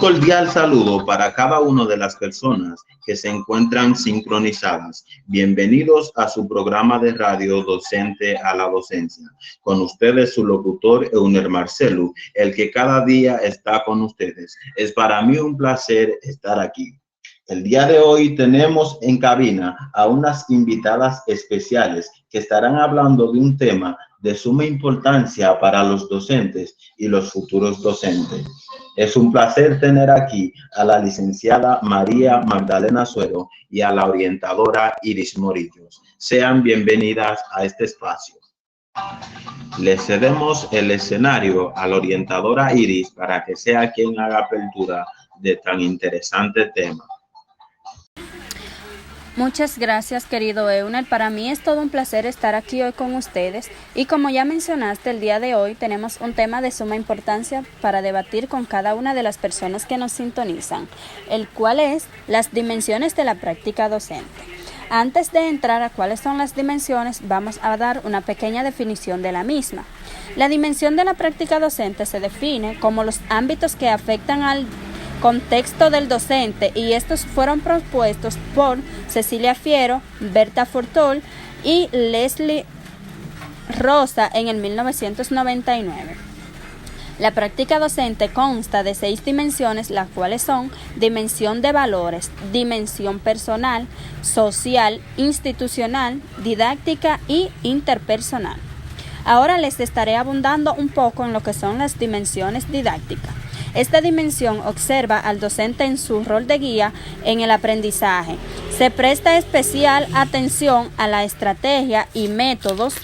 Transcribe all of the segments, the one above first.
cordial saludo para cada una de las personas que se encuentran sincronizadas. Bienvenidos a su programa de radio Docente a la Docencia. Con ustedes su locutor Euner Marcelo, el que cada día está con ustedes. Es para mí un placer estar aquí. El día de hoy tenemos en cabina a unas invitadas especiales que estarán hablando de un tema de suma importancia para los docentes y los futuros docentes. Es un placer tener aquí a la licenciada María Magdalena Suero y a la orientadora Iris Morillos. Sean bienvenidas a este espacio. Le cedemos el escenario a la orientadora Iris para que sea quien haga apertura de tan interesante tema. Muchas gracias, querido Euner. Para mí es todo un placer estar aquí hoy con ustedes y como ya mencionaste, el día de hoy tenemos un tema de suma importancia para debatir con cada una de las personas que nos sintonizan, el cual es las dimensiones de la práctica docente. Antes de entrar a cuáles son las dimensiones, vamos a dar una pequeña definición de la misma. La dimensión de la práctica docente se define como los ámbitos que afectan al contexto del docente y estos fueron propuestos por Cecilia Fiero, Berta Fortol y Leslie Rosa en el 1999. La práctica docente consta de 6 dimensiones, las cuales son dimensión de valores, dimensión personal, social, institucional, didáctica y interpersonal. Ahora les estaré abundando un poco en lo que son las dimensiones didácticas. Esta dimensión observa al docente en su rol de guía en el aprendizaje. Se presta especial atención a la estrategia y métodos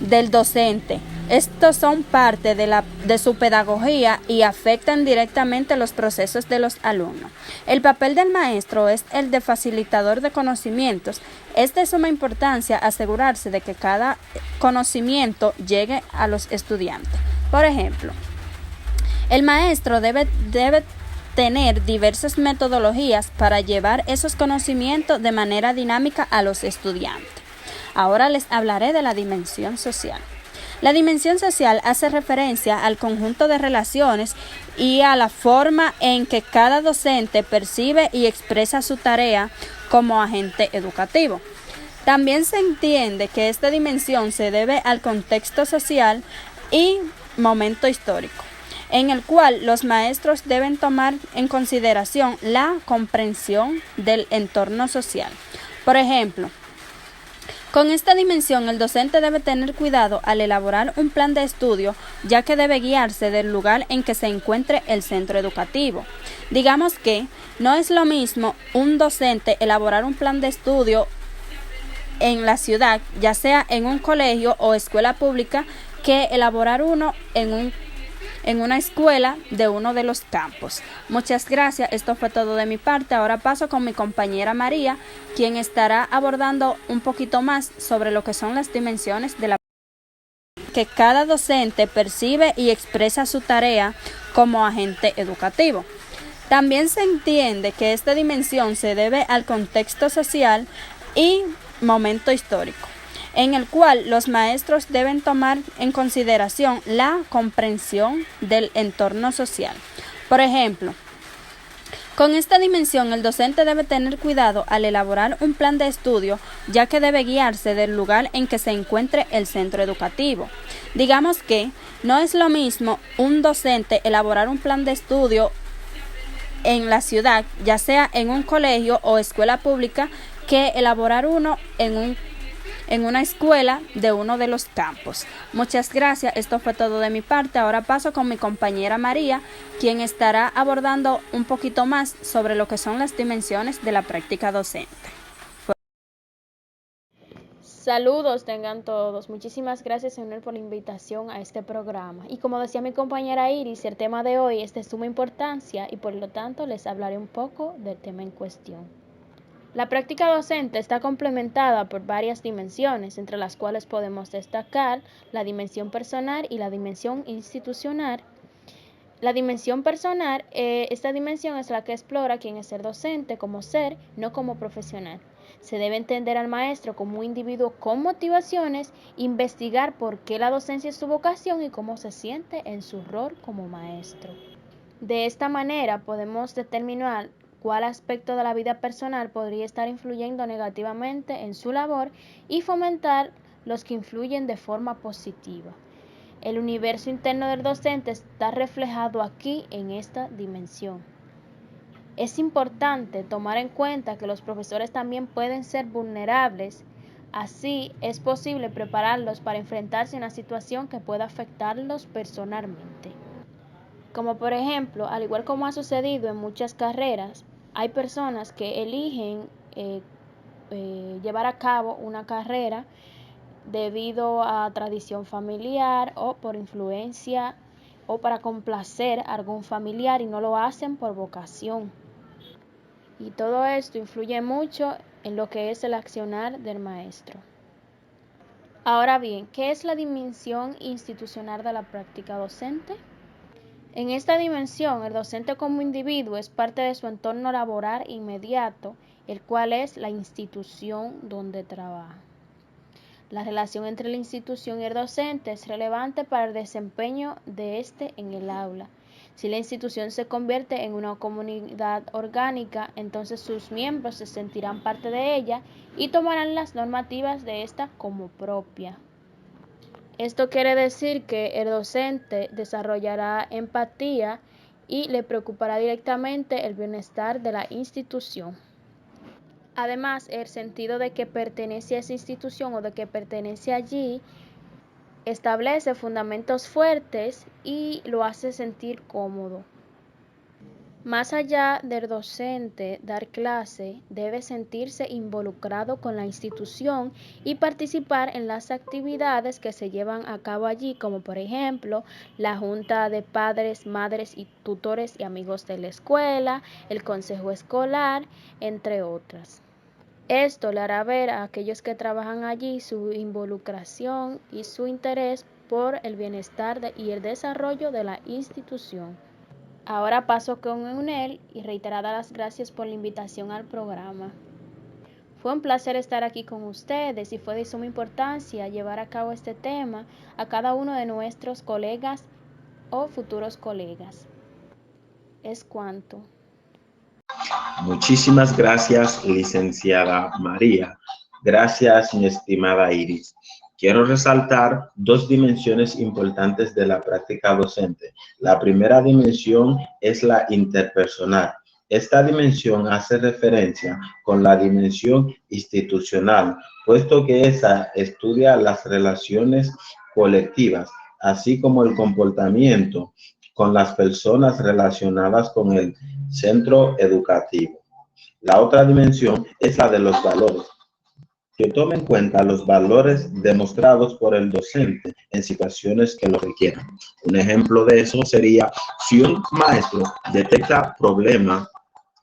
del docente. Estos son parte de su pedagogía y afectan directamente los procesos de los alumnos. El papel del maestro es el de facilitador de conocimientos. Es de suma importancia asegurarse de que cada conocimiento llegue a los estudiantes. Por ejemplo, el maestro debe tener diversas metodologías para llevar esos conocimientos de manera dinámica a los estudiantes. Ahora les hablaré de la dimensión social. La dimensión social hace referencia al conjunto de relaciones y a la forma en que cada docente percibe y expresa su tarea como agente educativo. También se entiende que esta dimensión se debe al contexto social y momento histórico, en el cual los maestros deben tomar en consideración la comprensión del entorno social. Por ejemplo, con esta dimensión el docente debe tener cuidado al elaborar un plan de estudio, ya que debe guiarse del lugar en que se encuentre el centro educativo. Digamos que no es lo mismo un docente elaborar un plan de estudio en la ciudad, ya sea en un colegio o escuela pública, que elaborar uno en una escuela de uno de los campos. Muchas gracias, esto fue todo de mi parte. Ahora paso con mi compañera María, quien estará abordando un poquito más sobre lo que son las dimensiones de la que cada docente percibe y expresa su tarea como agente educativo. También se entiende que esta dimensión se debe al contexto social y momento histórico, en el cual los maestros deben tomar en consideración la comprensión del entorno social. Por ejemplo, con esta dimensión el docente debe tener cuidado al elaborar un plan de estudio, ya que debe guiarse del lugar en que se encuentre el centro educativo. Digamos que no es lo mismo un docente elaborar un plan de estudio en la ciudad, ya sea en un colegio o escuela pública, que elaborar uno en una escuela de uno de los campos. Muchas gracias, esto fue todo de mi parte. Ahora paso con mi compañera María, quien estará abordando un poquito más sobre lo que son las dimensiones de la práctica docente. Saludos tengan todos. Muchísimas gracias, Euner, por la invitación a este programa. Y como decía mi compañera Iris, el tema de hoy es de suma importancia y por lo tanto les hablaré un poco del tema en cuestión. La práctica docente está complementada por varias dimensiones, entre las cuales podemos destacar la dimensión personal y la dimensión institucional. La dimensión personal, esta dimensión es la que explora quién es el docente como ser, no como profesional. Se debe entender al maestro como un individuo con motivaciones, investigar por qué la docencia es su vocación y cómo se siente en su rol como maestro. De esta manera podemos determinar cuál aspecto de la vida personal podría estar influyendo negativamente en su labor y fomentar los que influyen de forma positiva. El universo interno del docente está reflejado aquí en esta dimensión. Es importante tomar en cuenta que los profesores también pueden ser vulnerables. Así es posible prepararlos para enfrentarse a una situación que pueda afectarlos personalmente. Como por ejemplo, al igual como ha sucedido en muchas carreras, hay personas que eligen llevar a cabo una carrera debido a tradición familiar o por influencia o para complacer a algún familiar y no lo hacen por vocación. Y todo esto influye mucho en lo que es el accionar del maestro. Ahora bien, ¿qué es la dimensión institucional de la práctica docente? En esta dimensión, el docente como individuo es parte de su entorno laboral inmediato, el cual es la institución donde trabaja. La relación entre la institución y el docente es relevante para el desempeño de éste en el aula. Si la institución se convierte en una comunidad orgánica, entonces sus miembros se sentirán parte de ella y tomarán las normativas de esta como propia. Esto quiere decir que el docente desarrollará empatía y le preocupará directamente el bienestar de la institución. Además, el sentido de que pertenece a esa institución o de que pertenece allí establece fundamentos fuertes y lo hace sentir cómodo. Más allá del docente dar clase, debe sentirse involucrado con la institución y participar en las actividades que se llevan a cabo allí, como por ejemplo la junta de padres, madres y tutores y amigos de la escuela, el consejo escolar, entre otras. Esto le hará ver a aquellos que trabajan allí su involucración y su interés por el bienestar y el desarrollo de la institución. Ahora paso con Eunel y reiteradas las gracias por la invitación al programa. Fue un placer estar aquí con ustedes y fue de suma importancia llevar a cabo este tema a cada uno de nuestros colegas o futuros colegas. Es cuanto. Muchísimas gracias, licenciada María. Gracias, mi estimada Iris. Quiero resaltar dos dimensiones importantes de la práctica docente. La primera dimensión es la interpersonal. Esta dimensión hace referencia con la dimensión institucional, puesto que esa estudia las relaciones colectivas, así como el comportamiento con las personas relacionadas con el centro educativo. La otra dimensión es la de los valores, que toma en cuenta los valores demostrados por el docente en situaciones que lo requieran. Un ejemplo de eso sería si un maestro detecta problemas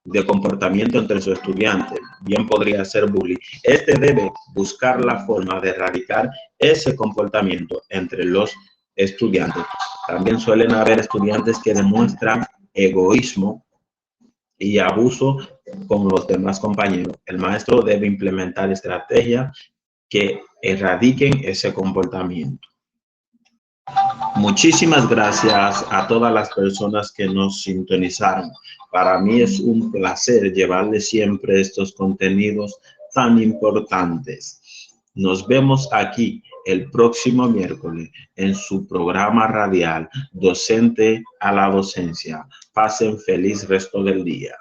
de comportamiento entre sus estudiantes, bien podría ser bullying. Este debe buscar la forma de erradicar ese comportamiento entre los estudiantes. También suelen haber estudiantes que demuestran egoísmo y abuso con los demás compañeros. El maestro debe implementar estrategias que erradiquen ese comportamiento. Muchísimas gracias a todas las personas que nos sintonizaron. Para mí es un placer llevarles siempre estos contenidos tan importantes. Nos vemos aquí el próximo miércoles en su programa radial Docente a la Docencia. Pasen feliz resto del día.